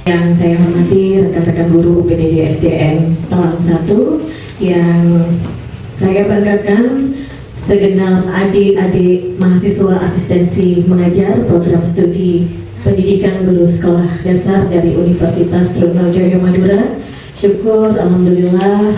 Yang saya hormati rekan-rekan guru UPTD SDN Talang 1, yang saya banggakan segenap adik-adik mahasiswa asistensi mengajar program studi pendidikan guru sekolah dasar dari Universitas Trunojoyo Madura. Syukur, alhamdulillah,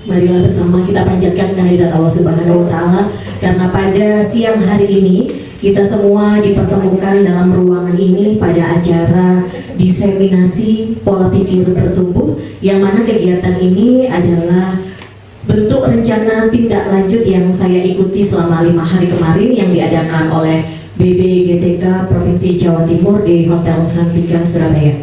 marilah bersama kita panjatkan kehadirat Allah Subhanahu wa Ta'ala, karena pada siang hari ini kita semua dipertemukan dalam ruangan ini pada acara diseminasi pola pikir bertumbuh, yang mana kegiatan ini adalah bentuk rencana tindak lanjut yang saya ikuti selama 5 hari kemarin yang diadakan oleh BBGTK Provinsi Jawa Timur di Hotel Santika Surabaya.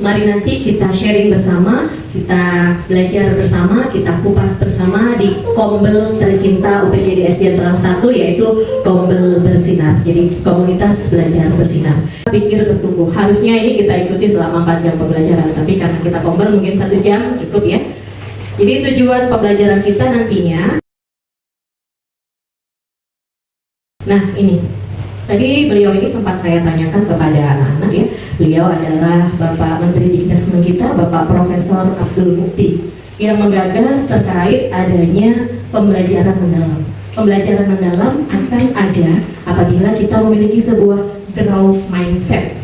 Mari nanti kita sharing bersama, kita belajar bersama, kita kupas bersama di Kombel tercinta UPTD SDN Talang 1, yaitu Kombel Bersinar. Jadi komunitas belajar bersinar. Pikir bertumbuh. Harusnya ini kita ikuti selama 4 jam pembelajaran, tapi karena kita Kombel mungkin 1 jam cukup ya. Jadi tujuan pembelajaran kita nantinya. Nah ini. Tadi beliau ini sempat saya tanyakan kepada anak-anak ya. Beliau adalah Bapak Menteri Dikdasmen kita, Bapak Profesor Abdul Mukti, yang menggagas terkait adanya pembelajaran mendalam. Pembelajaran mendalam akan ada apabila kita memiliki sebuah growth mindset.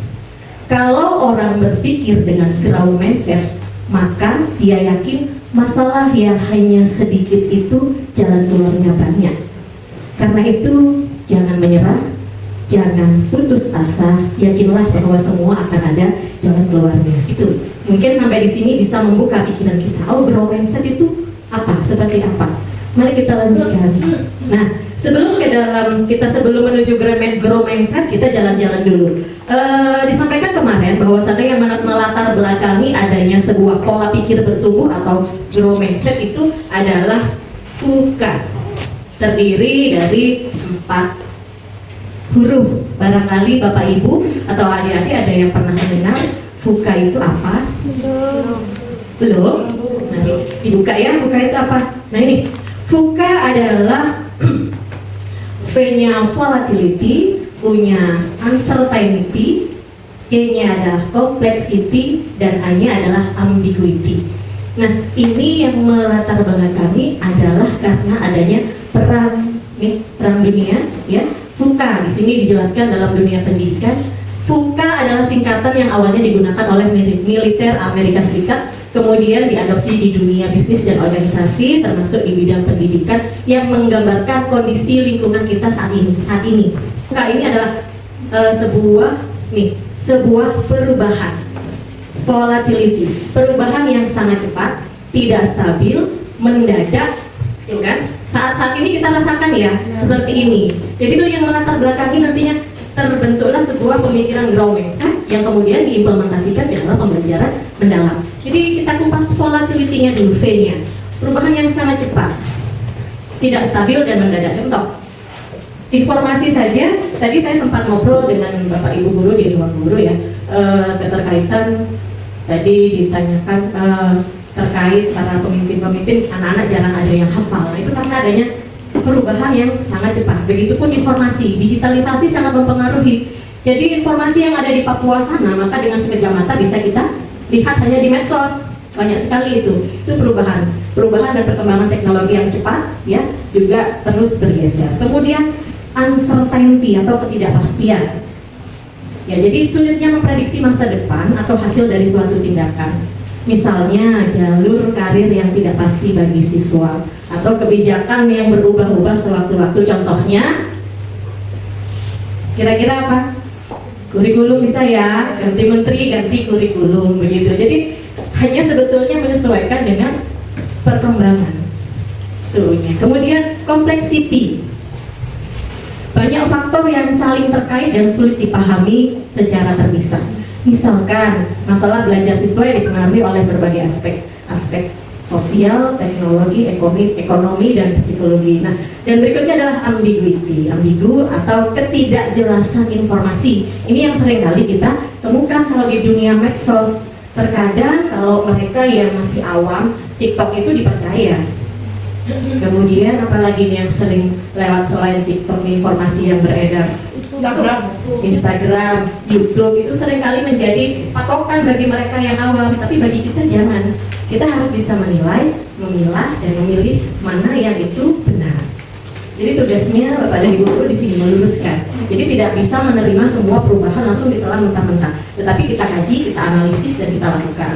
Kalau orang berpikir dengan growth mindset, maka dia yakin masalah yang hanya sedikit itu jalan keluarnya banyak. Karena itu jangan menyerah, jangan putus asa, yakinlah bahwa semua akan ada jalan keluarnya. Itu mungkin sampai di sini bisa membuka pikiran kita. Oh, growth mindset itu apa? Seperti apa? Mari kita lanjutkan. Nah, sebelum menuju growth mindset, kita jalan-jalan dulu. Disampaikan kemarin bahwasannya yang melatar belakangi adanya sebuah pola pikir bertumbuh atau growth mindset itu adalah VUCA. Terdiri dari 4 huruf. Barangkali Bapak Ibu atau adik-adik ada yang pernah mendengar VUCA itu apa? Belum? Nah, dibuka ya, VUCA itu apa? Nah ini, VUCA adalah V-nya volatility, U-nya uncertainty, C-nya adalah complexity, dan A-nya adalah ambiguity. Nah ini yang melatar belakangi adalah karena adanya perang dunia ya. VUCA di sini dijelaskan dalam dunia pendidikan. VUCA adalah singkatan yang awalnya digunakan oleh militer Amerika Serikat, kemudian diadopsi di dunia bisnis dan organisasi, termasuk di bidang pendidikan, yang menggambarkan kondisi lingkungan kita saat ini. VUCA ini adalah sebuah perubahan, volatility, perubahan yang sangat cepat, tidak stabil, mendadak, gitu kan? Saat ini kita rasakan ya, seperti ini. Jadi itu yang melatar belakangi nantinya terbentuklah sebuah pemikiran growth mindset yang kemudian diimplementasikan di dalam pembelajaran mendalam. Jadi kita kupas volatility-nya dulu, V-nya. Perubahan yang sangat cepat, tidak stabil dan mendadak. Contoh, informasi saja, tadi saya sempat ngobrol dengan Bapak Ibu guru di ruang guru ya, keterkaitan tadi ditanyakan terkait para pemimpin-pemimpin, anak-anak jarang ada yang hafal. Nah, itu karena adanya perubahan yang sangat cepat. Begitupun informasi, digitalisasi sangat mempengaruhi. Jadi informasi yang ada di Papua sana, maka dengan sekejap mata bisa kita lihat hanya di medsos. Banyak sekali itu perubahan dan perkembangan teknologi yang cepat ya, juga terus bergeser. Kemudian uncertainty atau ketidakpastian. Ya, jadi sulitnya memprediksi masa depan atau hasil dari suatu tindakan. Misalnya jalur karir yang tidak pasti bagi siswa atau kebijakan yang berubah-ubah sewaktu-waktu. Contohnya kira-kira apa? Kurikulum bisa ya, ganti menteri, ganti kurikulum begitu. Jadi hanya sebetulnya menyesuaikan dengan perkembangan. Kemudian complexity. Banyak faktor yang saling terkait dan sulit dipahami secara terpisah. Misalkan masalah belajar siswa yang dipengaruhi oleh berbagai aspek sosial, teknologi, ekonomi, dan psikologi. Nah, dan berikutnya adalah ambiguity, ambigu atau ketidakjelasan informasi. Ini yang sering kali kita temukan kalau di dunia medsos. Terkadang kalau mereka yang masih awam, TikTok itu dipercaya. Kemudian apalagi yang sering lewat selain TikTok, informasi yang beredar? Instagram. Instagram, YouTube itu seringkali menjadi patokan bagi mereka yang awam, tapi bagi kita jangan. Kita harus bisa menilai, memilah, dan memilih mana yang itu benar. Jadi tugasnya Bapak dan Ibu guru di sini meluruskan. Jadi tidak bisa menerima semua perubahan langsung ditelan mentah-mentah, tetapi kita kaji, kita analisis, dan kita lakukan.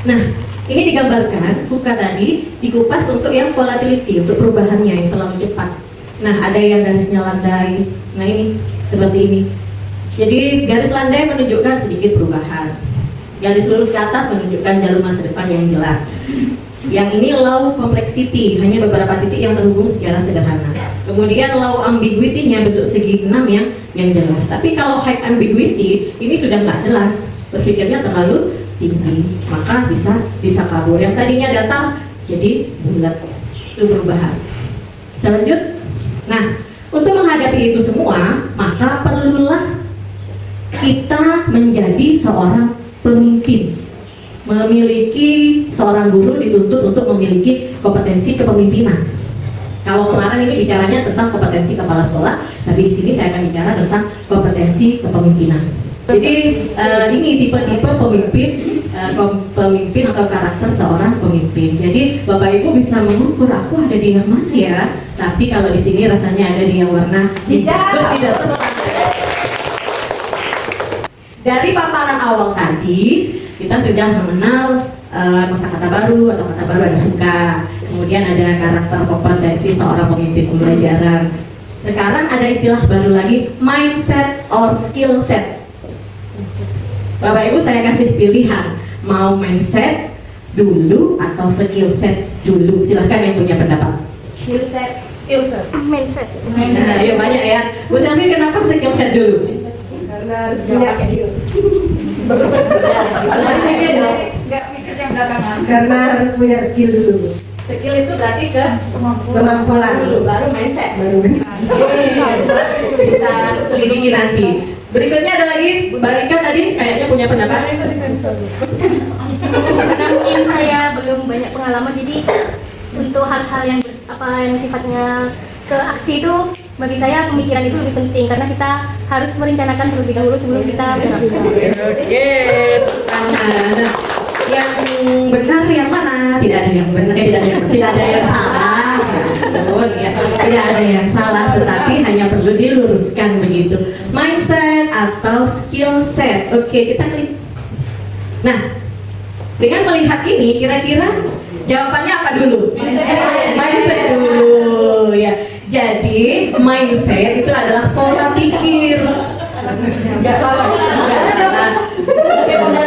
Nah, ini digambarkan VUCA tadi dikupas untuk yang volatility, untuk perubahannya yang terlalu cepat. Nah, ada yang garisnya landai. Nah, ini seperti ini. Jadi garis landai menunjukkan sedikit perubahan. Garis lurus ke atas menunjukkan jalur masa depan yang jelas. Yang ini low complexity, hanya beberapa titik yang terhubung secara sederhana. Kemudian low ambiguity-nya bentuk segi 6 yang jelas. Tapi kalau high ambiguity, ini sudah nggak jelas. Berpikirnya terlalu tinggi, maka bisa kabur. Yang tadinya datar jadi bulat. Itu perubahan. Kita lanjut. Nah, untuk menghadapi itu semua, maka perlulah kita menjadi seorang pemimpin. Memiliki seorang guru dituntut untuk memiliki kompetensi kepemimpinan. Kalau kemarin ini bicaranya tentang kompetensi kepala sekolah, tapi di sini saya akan bicara tentang kompetensi kepemimpinan. Jadi ini tipe-tipe pemimpin atau karakter seorang pemimpin. Jadi Bapak Ibu bisa mengukur aku ada di yang mana ya. Tapi kalau di sini rasanya ada di yang warna hijau. Tidak. Dari paparan awal tadi kita sudah mengenal kosakata baru atau kata baru ada VUCA. Kemudian ada karakter kompetensi seorang pemimpin pembelajaran. Sekarang ada istilah baru lagi, mindset or skill set. Bapak Ibu saya kasih pilihan, mau mindset dulu atau skill set dulu. Silahkan yang punya pendapat. Skill set. Mindset. Nah, ya banyak ya. Bu Selvi kenapa skill set dulu? Karena harus punya skill. Karena harus punya skill dulu. Skill itu berarti Kemampuan dulu, baru mindset. Baru Kita selidiki nanti. Berikutnya ada lagi, Mbak Rika tadi kayaknya punya pendapat. Karena mungkin saya belum banyak pengalaman, jadi untuk hal-hal yang sifatnya ke aksi itu bagi saya pemikiran itu lebih penting karena kita harus merencanakan terlebih dahulu sebelum kita beraksi. Oke, nah, yang benar yang mana? Tidak ada yang benar, tidak ada yang salah. Ya. Tidak ada yang salah, tetapi hanya perlu diluruskan begitu. Mindset atau skill set. Oke, kita klik. Nah, dengan melihat ini, kira-kira jawabannya apa dulu? Mindset dulu, ya. Jadi mindset itu adalah pola pikir.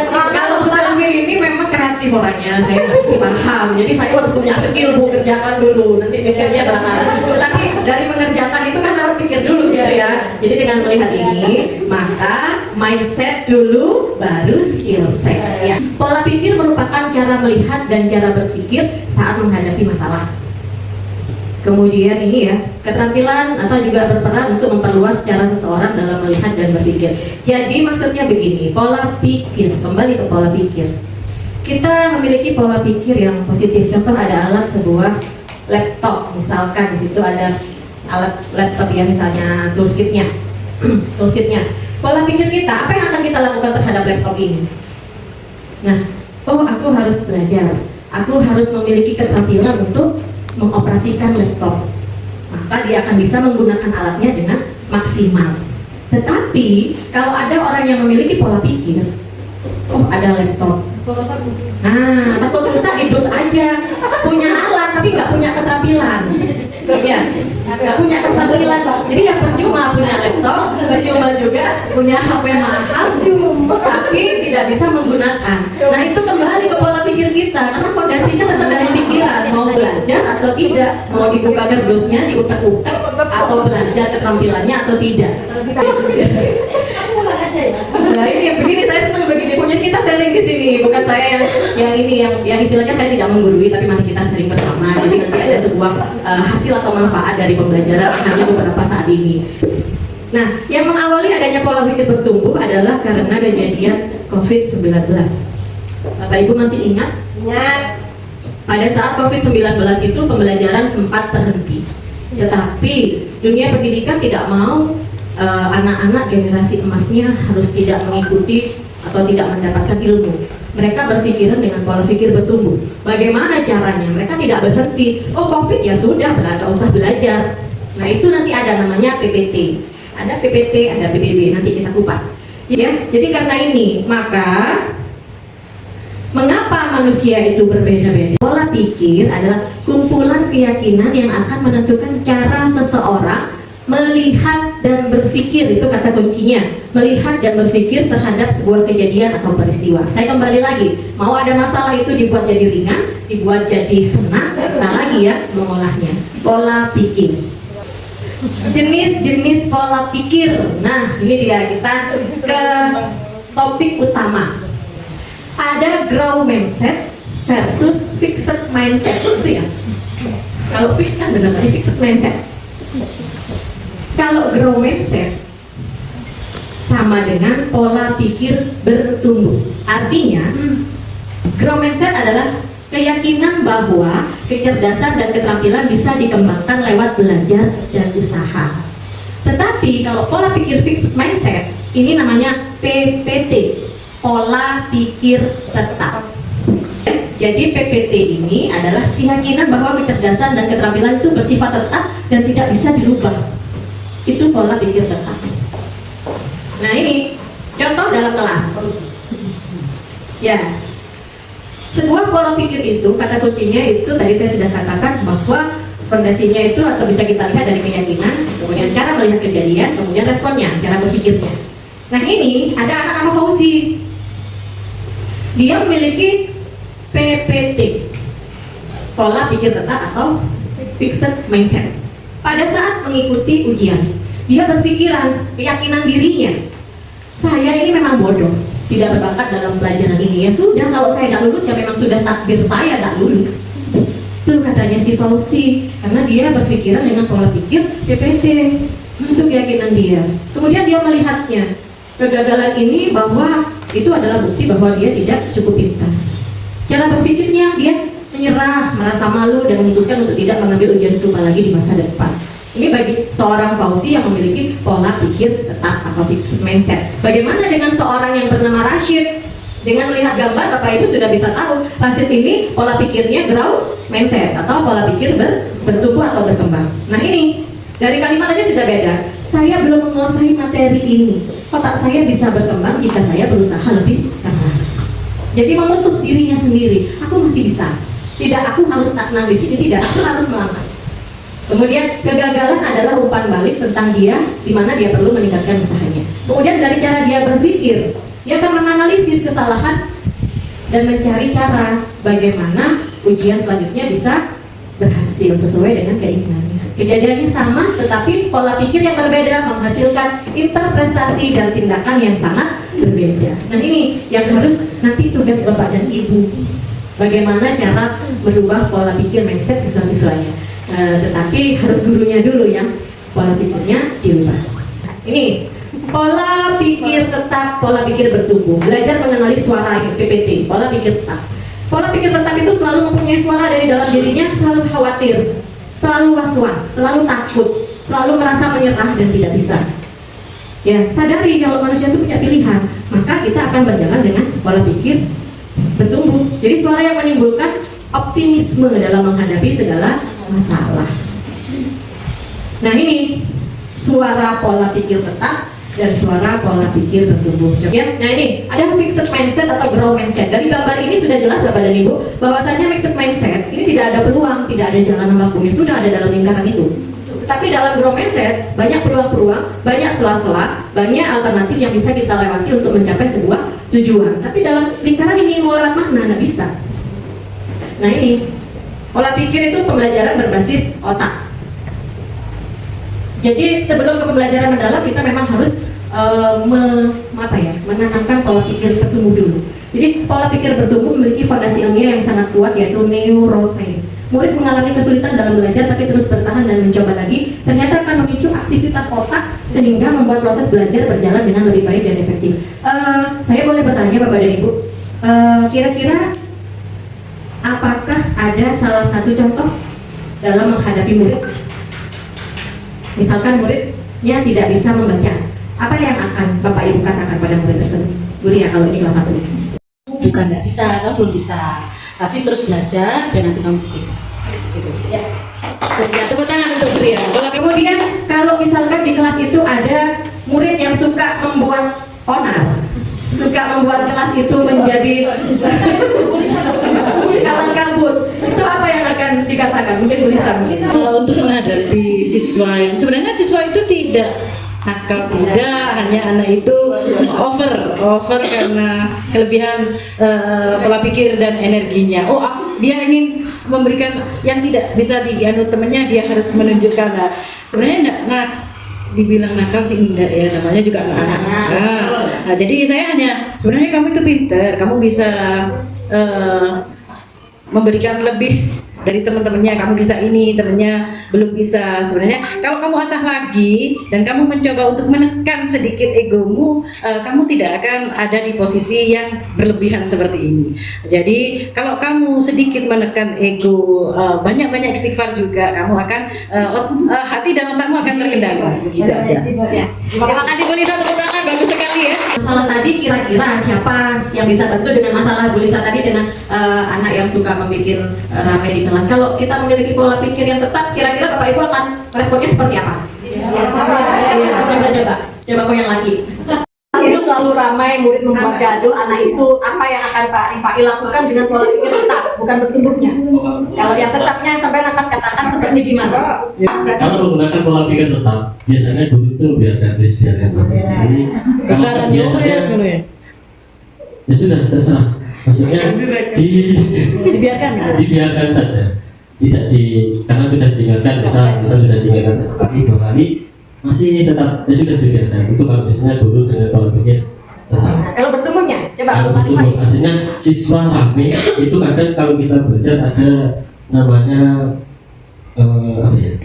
Kalau Bu Selvi ini memang kreatif orangnya, saya ngerti paham. Jadi saya harus punya skill, Bu, kerjakan dulu, nanti pikirnya belakangan. Tetapi dari mengerjakan itu kan harus pikir dulu gitu ya. Jadi dengan melihat ini, maka mindset dulu, baru skill set. Ya. Pola pikir merupakan cara melihat dan cara berpikir saat menghadapi masalah. Kemudian ini ya, keterampilan atau juga berperan untuk memperluas cara seseorang dalam melihat dan berpikir. Jadi maksudnya begini, pola pikir, kembali ke pola pikir. Kita memiliki pola pikir yang positif. Contoh ada alat sebuah laptop, misalkan di situ ada alat laptop ya, misalnya toolkitnya. Toolkitnya. Pola pikir kita, apa yang akan kita lakukan terhadap laptop ini? Nah, oh aku harus belajar, aku harus memiliki keterampilan untuk mengoperasikan laptop, maka dia akan bisa menggunakan alatnya dengan maksimal. Tetapi kalau ada orang yang memiliki pola pikir, oh ada laptop, nah atau bisa dus aja, punya alat tapi nggak punya keterampilan, ya nggak punya keterampilan. Jadi ya percuma punya laptop, percuma juga punya HP mahal, tapi tidak bisa menggunakan. Nah itu kembali ke pola pikir kita, karena fondasinya tetap dari pikiran, mau belajar atau tidak, mau dibuka gerdusnya, diutak-utak, atau belajar keterampilannya atau tidak. Nah ini begini, saya senang begini, punya kita sharing di sini, bukan saya yang istilahnya saya tidak menggurui, tapi mari kita sharing bersama. Jadi nanti ada sebuah hasil atau manfaat dari pembelajaran yang hanya beberapa saat ini. Nah, yang mengawali adanya pola pikir bertumbuh adalah karena kejadian COVID-19. Bapak Ibu masih ingat? Ingat. Pada saat COVID-19 itu pembelajaran sempat terhenti. Tetapi Dunia pendidikan tidak mau anak-anak generasi emasnya harus tidak mengikuti atau tidak mendapatkan ilmu. Mereka berpikiran dengan pola pikir bertumbuh. Bagaimana caranya? Mereka tidak berhenti. Oh, COVID ya sudah, nggak usah belajar. Nah, itu nanti ada namanya PPT. Ada PPT, ada PBB. Nanti kita kupas. Ya, jadi karena ini, maka mengapa manusia itu berbeda-beda? Pola pikir adalah kumpulan keyakinan yang akan menentukan cara seseorang melihat dan berpikir. Itu kata kuncinya, melihat dan berpikir terhadap sebuah kejadian atau peristiwa. Saya kembali lagi, mau ada masalah itu dibuat jadi ringan, dibuat jadi senang, nah lagi ya mengolahnya. Pola pikir, jenis-jenis pola pikir. Nah, ini dia, kita ke topik utama. Ada growth mindset versus fixed mindset, gitu ya. Kalau fix kan benar tadi fixed mindset. Kalau growth mindset sama dengan pola pikir bertumbuh. Artinya, growth mindset adalah keyakinan bahwa kecerdasan dan keterampilan bisa dikembangkan lewat belajar dan usaha. Tetapi kalau pola pikir fixed mindset, ini namanya PPT, pola pikir tetap. Jadi PPT ini adalah keyakinan bahwa kecerdasan dan keterampilan itu bersifat tetap dan tidak bisa dirubah. Itu pola pikir tetap. Nah, ini contoh dalam kelas. Ya, sebuah pola pikir itu, kata kuncinya itu tadi saya sudah katakan bahwa fondasinya itu atau bisa kita lihat dari keyakinan, kemudian cara melihat kejadian, kemudian responnya, cara berpikirnya. Nah, ini ada anak nama Fauzi. Dia memiliki PPT, pola pikir tetap atau fixed mindset. Pada saat mengikuti ujian, dia berpikiran, keyakinan dirinya, saya ini memang bodoh, tidak berbakat dalam pelajaran ini. Ya sudah, kalau saya tidak lulus ya memang sudah takdir saya tidak lulus. Itu katanya si Fauzi, karena dia berpikiran dengan pola pikir PPT. Itu keyakinan dia. Kemudian dia melihatnya, kegagalan ini bahwa itu adalah bukti bahwa dia tidak cukup pintar. Cara berpikirnya, dia menyerah, merasa malu dan memutuskan untuk tidak mengambil ujian serupa lagi di masa depan. Ini bagi seorang Fauzi yang memiliki pola pikir tetap atau fixed mindset. Bagaimana dengan seorang yang bernama Rashid? Dengan melihat gambar, Bapak Ibu sudah bisa tahu Rashid ini pola pikirnya growth mindset atau pola pikir bertumbuh atau berkembang. Nah, ini dari kalimat aja sudah beda. Saya belum menguasai materi ini. Otak saya bisa berkembang jika saya berusaha lebih keras. Jadi memutus dirinya sendiri. Aku masih bisa. Tidak, aku harus stagnan di sini. Tidak, aku harus melangkah. Kemudian kegagalan adalah umpan balik tentang dia, di mana dia perlu meningkatkan usahanya. Kemudian dari cara dia berpikir, dia akan menganalisis kesalahan dan mencari cara bagaimana ujian selanjutnya bisa berhasil sesuai dengan keinginannya. Kejadiannya sama, tetapi pola pikir yang berbeda menghasilkan interpretasi dan tindakan yang sangat berbeda. Nah, ini yang harus nanti tugas Bapak dan Ibu. Bagaimana cara merubah pola pikir mindset siswa-siswanya. Tetapi harus gurunya dulu yang pola pikirnya dirubah. Ini pola pikir tetap, pola pikir bertumbuh. Belajar mengenali suara PPT, pola pikir tetap. Pola pikir tetap itu selalu mempunyai suara dari dalam dirinya, selalu khawatir, selalu was-was, selalu takut, selalu merasa menyerah dan tidak bisa. Ya, sadari kalau manusia itu punya pilihan, maka kita akan berjalan dengan pola pikir bertumbuh. Jadi suara yang menimbulkan optimisme dalam menghadapi segala masalah. Nah, ini suara pola pikir tetap dan suara pola pikir bertumbuh. Ya, nah ini ada fixed mindset atau growth mindset. Dari gambar ini sudah jelas Bapak dan Ibu bahwasanya fixed mindset ini tidak ada peluang, tidak ada jalan apapun, sudah ada dalam lingkaran itu. Tetapi dalam growth mindset banyak peluang-peluang, banyak sela-sela, banyak alternatif yang bisa kita lewati untuk mencapai sebuah tujuan. Tapi dalam lingkaran ini mau lewat mana? Nggak bisa. Nah, ini pola pikir itu pembelajaran berbasis otak. Jadi sebelum ke pembelajaran mendalam kita memang harus menanamkan pola pikir bertumbuh dulu. Jadi pola pikir bertumbuh memiliki fondasi ilmiah yang sangat kuat, yaitu neuroscience. Murid mengalami kesulitan dalam belajar tapi terus bertahan dan mencoba lagi, ternyata akan memicu aktivitas otak sehingga membuat proses belajar berjalan dengan lebih baik dan efektif. Saya boleh bertanya Bapak dan Ibu, kira-kira apakah ada salah satu contoh dalam menghadapi murid Misalkan muridnya tidak bisa membaca, apa yang akan Bapak Ibu katakan pada murid tersebut? Bu Ria, kalau ini kelas 1. Bukan nggak bisa, kamu belum bisa, tapi terus belajar biar nanti kamu bisa. Gitu. Ya, tepuk tangan untuk Bu Ria. Kemudian kalau misalkan di kelas itu ada murid yang suka membuat onar, suka membuat kelas itu menjadi kalang kabut, itu apa yang akan dikatakan? Mungkin tulisan. Untuk menghadapi siswa, sebenarnya siswa itu tidak nakal, tidak, hanya anak itu over karena kelebihan pola pikir dan energinya. Dia ingin memberikan yang tidak bisa dianu temannya, dia harus menunjukkan. Nah, sebenarnya enggak dibilang nakal sih enggak ya, namanya juga anak-anak. Nah, jadi saya hanya sebenarnya kamu itu pinter, kamu bisa memberikan lebih dari teman-temannya, kamu bisa ini, temannya belum bisa. Sebenarnya kalau kamu asah lagi dan kamu mencoba untuk menekan sedikit egomu, kamu tidak akan ada di posisi yang berlebihan seperti ini. Jadi kalau kamu sedikit menekan ego, banyak-banyak istighfar juga, kamu akan hati dan otakmu akan terkendali. Begitu aja. Terima kasih Bu Lisa, tepuk tangan, bagus sekali ya. Masalah tadi kira-kira siapa yang bisa bantu dengan masalah Bu Lisa tadi dengan anak yang suka membuat ramai di kelas. Kalau kita memiliki pola pikir yang tetap, kira-kira Bapak Ibu akan responnya seperti apa? Iya, coba kau yang lagi. Itu selalu ramai, murid membuat gaduh, anak itu apa yang akan Pak Rifai lakukan dengan pola pikir tetap, bukan bertumbuhnya. Kalau yang tetapnya sampai akan katakan seperti gimana? Kalau menggunakan pola pikir tetap, biasanya guru itu biarkan habis sendiri. Kalau biasanya ya sudah terserah. Maksudnya dibiarkan saja, tidak karena sudah diingatkan, misal sudah diingatkan 1 kali 2 kali masih tetap, ya sudah dibiarkan. Itu kalau biasanya guru dengan pola pikir tetap. Kalau bertumbuhnya, coba kalau bertumbuh, artinya siswa rame itu kadang kalau kita belajar ada namanya apa ya?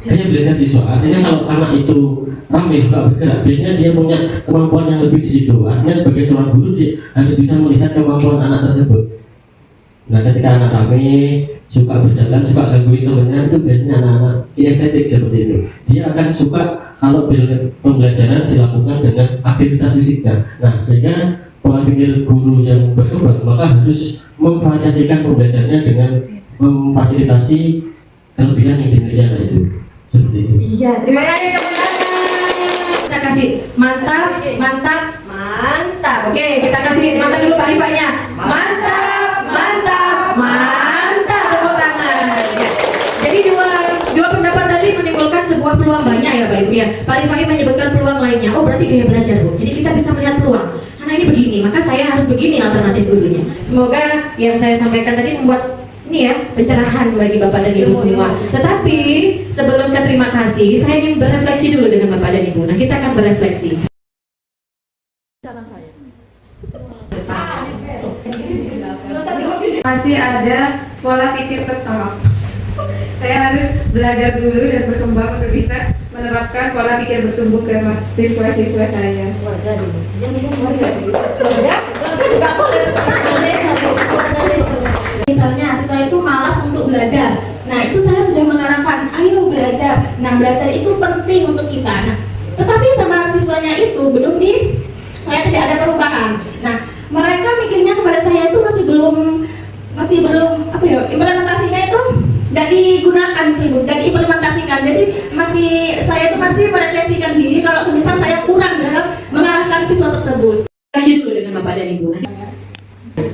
Kayak belajar siswa, artinya kalau anak itu ramai suka bergerak, biasanya dia punya kemampuan yang lebih di situ. Artinya sebagai seorang guru dia harus bisa melihat kemampuan anak tersebut. Nah, ketika anak ramai suka berjalan, suka gangguin temannya, itu biasanya anak-anak kinestetik seperti itu. Dia akan suka kalau pembelajaran dilakukan dengan aktivitas fisiknya. Nah, sehingga pola pikir guru yang berkembang maka harus memvariasikan pembelajarannya dengan memfasilitasi kelebihan yang dimiliki anak itu. Seperti itu. Iya, terima kasih teman-teman. Kita kasih mantap. Oke, kita kasih mantap dulu Pak Rifainya. Mantap. Tepuk tangan. Ya. Jadi dua pendapat tadi menimbulkan sebuah peluang banyak ya Pak Ibu ya. Pak Rifai menyebutkan peluang lainnya. Oh, berarti gaya belajar Bu. Jadi kita bisa melihat peluang. Karena ini begini, maka saya harus begini alternatif gurunya. Semoga yang saya sampaikan tadi membuat ini ya, pencerahan bagi Bapak dan Ibu semua. Tetapi sebelum ke terima kasih, saya ingin berefleksi dulu dengan Bapak dan Ibu. Nah, kita akan berefleksi. Masih ada pola pikir tetap. Saya harus belajar dulu dan berkembang untuk bisa menerapkan pola pikir bertumbuh ke siswa-siswa saya. Misalnya siswa itu malas untuk belajar. Nah, itu saya sudah mengarahkan, ayo belajar. Nah, belajar itu penting untuk kita. Nah, tetapi sama siswanya itu belum tidak ada perubahan. Nah, mereka mikirnya kepada saya itu masih belum apa ya, implementasinya itu tidak digunakan, tidak diimplementasikan. Jadi saya itu masih merefleksikan diri kalau semisal saya kurang dalam mengarahkan siswa tersebut. Kasih dulu dengan Bapak dan Ibu.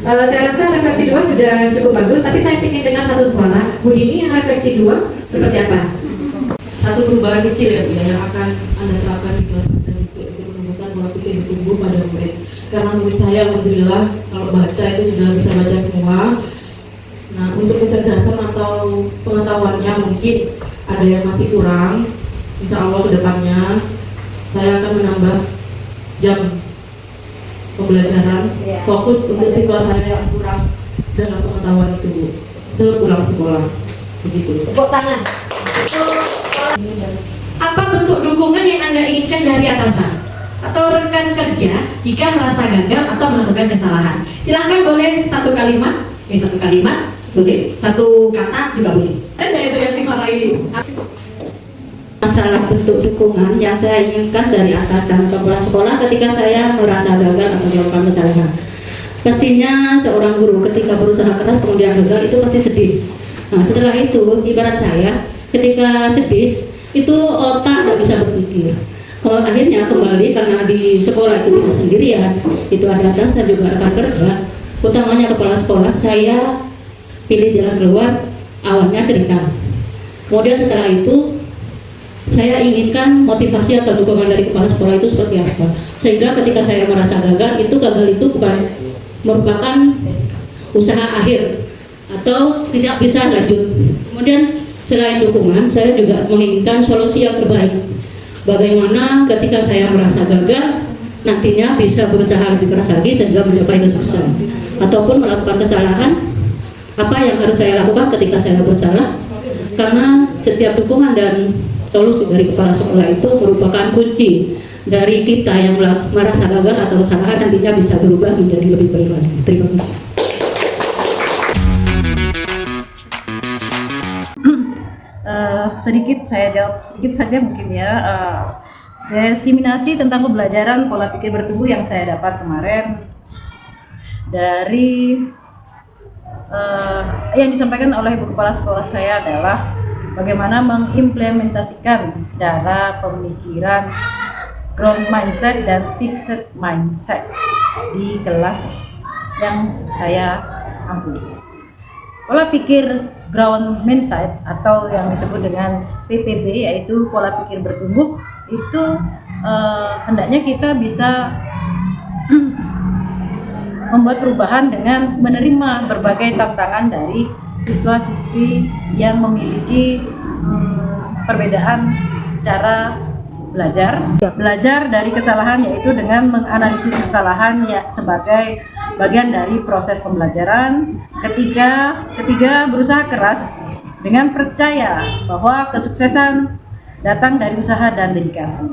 Saya rasa refleksi 2 sudah cukup bagus, tapi saya ingin dengar satu suara. Bu Dini, yang refleksi 2 seperti apa? Satu perubahan kecil ya Bu, yang akan Anda terapkan di kelas Anda besok itu menumbuhkan pola pikir bertumbuh pada murid. Karena murid saya alhamdulillah kalau baca itu sudah bisa baca semua. Nah, untuk kecerdasan atau pengetahuannya mungkin ada yang masih kurang. Insya Allah kedepannya saya akan menambah jam pembelajaran, fokus untuk siswa saya yang kurang dalam pengetahuan itu Bu, sepulang sekolah. Begitu. Tepuk tangan. Apa bentuk dukungan yang Anda inginkan dari atasan atau rekan kerja jika merasa gagal atau melakukan kesalahan? Silahkan, boleh satu kalimat, boleh satu kata juga boleh. Ada itu yang dimarahi. Masalah bentuk dukungan yang saya inginkan dari atasan kepala sekolah ketika saya merasa gagal atau melakukan kesalahan. Pastinya seorang guru ketika berusaha keras kemudian gagal itu pasti sedih. Nah setelah itu ibarat saya ketika sedih itu otak tidak bisa berpikir. Kalau akhirnya kembali karena di sekolah itu tidak sendirian, itu ada atasan juga rekan kerja, utamanya kepala sekolah, saya pilih jalan keluar, awalnya cerita. Kemudian setelah itu saya inginkan motivasi atau dukungan dari kepala sekolah itu seperti apa, sehingga ketika saya merasa gagal itu bukan merupakan usaha akhir atau tidak bisa lanjut. Kemudian selain dukungan, saya juga menginginkan solusi yang terbaik. Bagaimana ketika saya merasa gagal, nantinya bisa berusaha lebih keras lagi sehingga mencapai kesuksesan. Ataupun melakukan kesalahan, apa yang harus saya lakukan ketika saya bersalah? Karena setiap dukungan dan solusi dari kepala sekolah itu merupakan kunci dari kita yang merasa gagal atau kesalahan nantinya bisa berubah menjadi lebih baik lagi. Terima kasih. Sedikit saya jawab sedikit saja mungkin ya. Diseminasi tentang pembelajaran pola pikir bertumbuh yang saya dapat kemarin dari yang disampaikan oleh Ibu Kepala Sekolah saya adalah bagaimana mengimplementasikan cara pemikiran growth mindset dan fixed mindset di kelas yang saya ambil. Pola pikir growth mindset atau yang disebut dengan PPB yaitu pola pikir bertumbuh itu hendaknya kita bisa membuat perubahan dengan menerima berbagai tantangan dari siswa-siswi yang memiliki perbedaan cara belajar dari kesalahan, yaitu dengan menganalisis kesalahan ya sebagai bagian dari proses pembelajaran. Ketiga berusaha keras dengan percaya bahwa kesuksesan datang dari usaha dan dedikasi.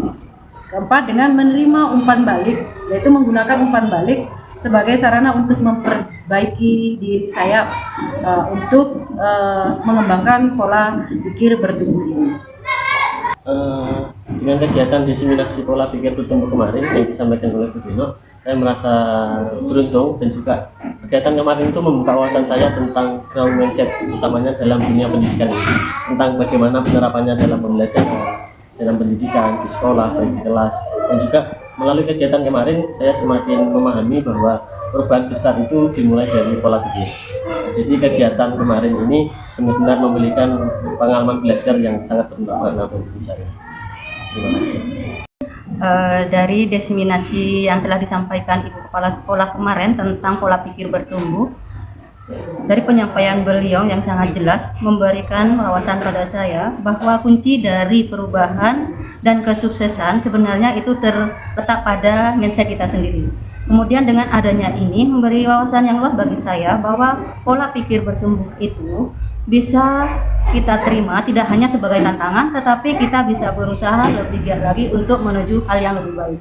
Keempat, dengan menerima umpan balik, yaitu menggunakan umpan balik sebagai sarana untuk memperbaiki diri saya untuk mengembangkan pola pikir bertumbuh ini. Dengan kegiatan diseminasi pola pikir bertumbuh kemarin yang disampaikan oleh Bu Dino, saya merasa beruntung dan juga kegiatan kemarin itu membuka wawasan saya tentang growth mindset, utamanya dalam dunia pendidikan ini, tentang bagaimana penerapannya dalam pembelajaran, dalam pendidikan, di sekolah, baik di kelas, dan juga melalui kegiatan kemarin saya semakin memahami bahwa perubahan besar itu dimulai dari pola pikir. Jadi kegiatan kemarin ini benar-benar memberikan pengalaman belajar yang sangat bermakna bagi saya. Terima kasih. Dari diseminasi yang telah disampaikan Ibu Kepala Sekolah kemarin tentang pola pikir bertumbuh, dari penyampaian beliau yang sangat jelas memberikan wawasan pada saya bahwa kunci dari perubahan dan kesuksesan sebenarnya itu terletak pada mindset kita sendiri. Kemudian dengan adanya ini memberi wawasan yang luas bagi saya bahwa pola pikir bertumbuh itu bisa kita terima tidak hanya sebagai tantangan, tetapi kita bisa berusaha lebih giat lagi untuk menuju hal yang lebih baik.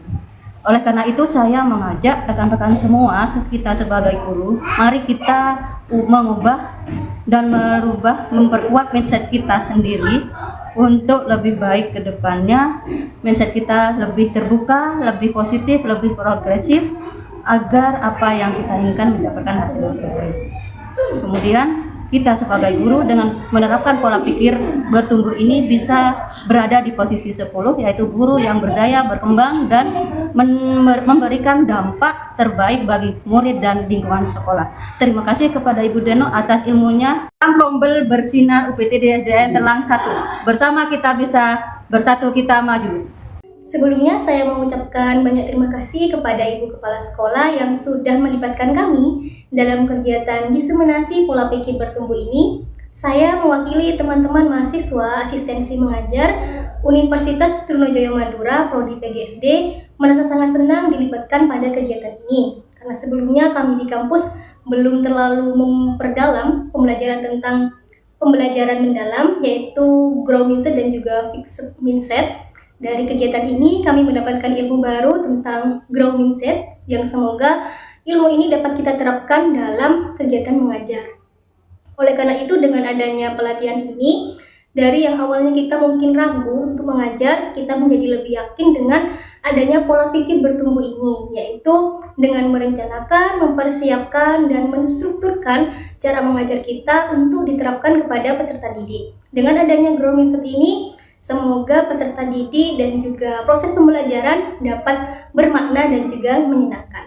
Oleh karena itu saya mengajak rekan-rekan semua, kita sebagai guru, mari kita mengubah dan memperkuat mindset kita sendiri untuk lebih baik ke depannya. Mindset kita lebih terbuka, lebih positif, lebih progresif, agar apa yang kita inginkan mendapatkan hasil yang terbaik. Kemudian kita sebagai guru dengan menerapkan pola pikir bertumbuh ini bisa berada di posisi 10, yaitu guru yang berdaya, berkembang, dan memberikan dampak terbaik bagi murid dan lingkungan sekolah. Terima kasih kepada Ibu Deno atas ilmunya. Kombel bersinar UPT DSDN Telang 1. Bersama kita bisa bersatu, kita maju. Sebelumnya saya mengucapkan banyak terima kasih kepada Ibu Kepala Sekolah yang sudah melibatkan kami dalam kegiatan diseminasi pola pikir bertumbuh ini. Saya mewakili teman-teman mahasiswa asistensi mengajar Universitas Trunojoyo Madura Prodi PGSD merasa sangat senang dilibatkan pada kegiatan ini. Karena sebelumnya kami di kampus belum terlalu memperdalam pembelajaran tentang pembelajaran mendalam, yaitu growth mindset dan juga fixed mindset. Dari kegiatan ini kami mendapatkan ilmu baru tentang growth mindset yang semoga ilmu ini dapat kita terapkan dalam kegiatan mengajar. Oleh karena itu dengan adanya pelatihan ini Dari yang awalnya kita mungkin ragu untuk mengajar, kita menjadi lebih yakin dengan adanya pola pikir bertumbuh ini, yaitu dengan merencanakan, mempersiapkan, dan menstrukturkan cara mengajar kita untuk diterapkan kepada peserta didik. Dengan adanya Grow Mindset ini, semoga peserta didik dan juga proses pembelajaran dapat bermakna dan juga menyenangkan.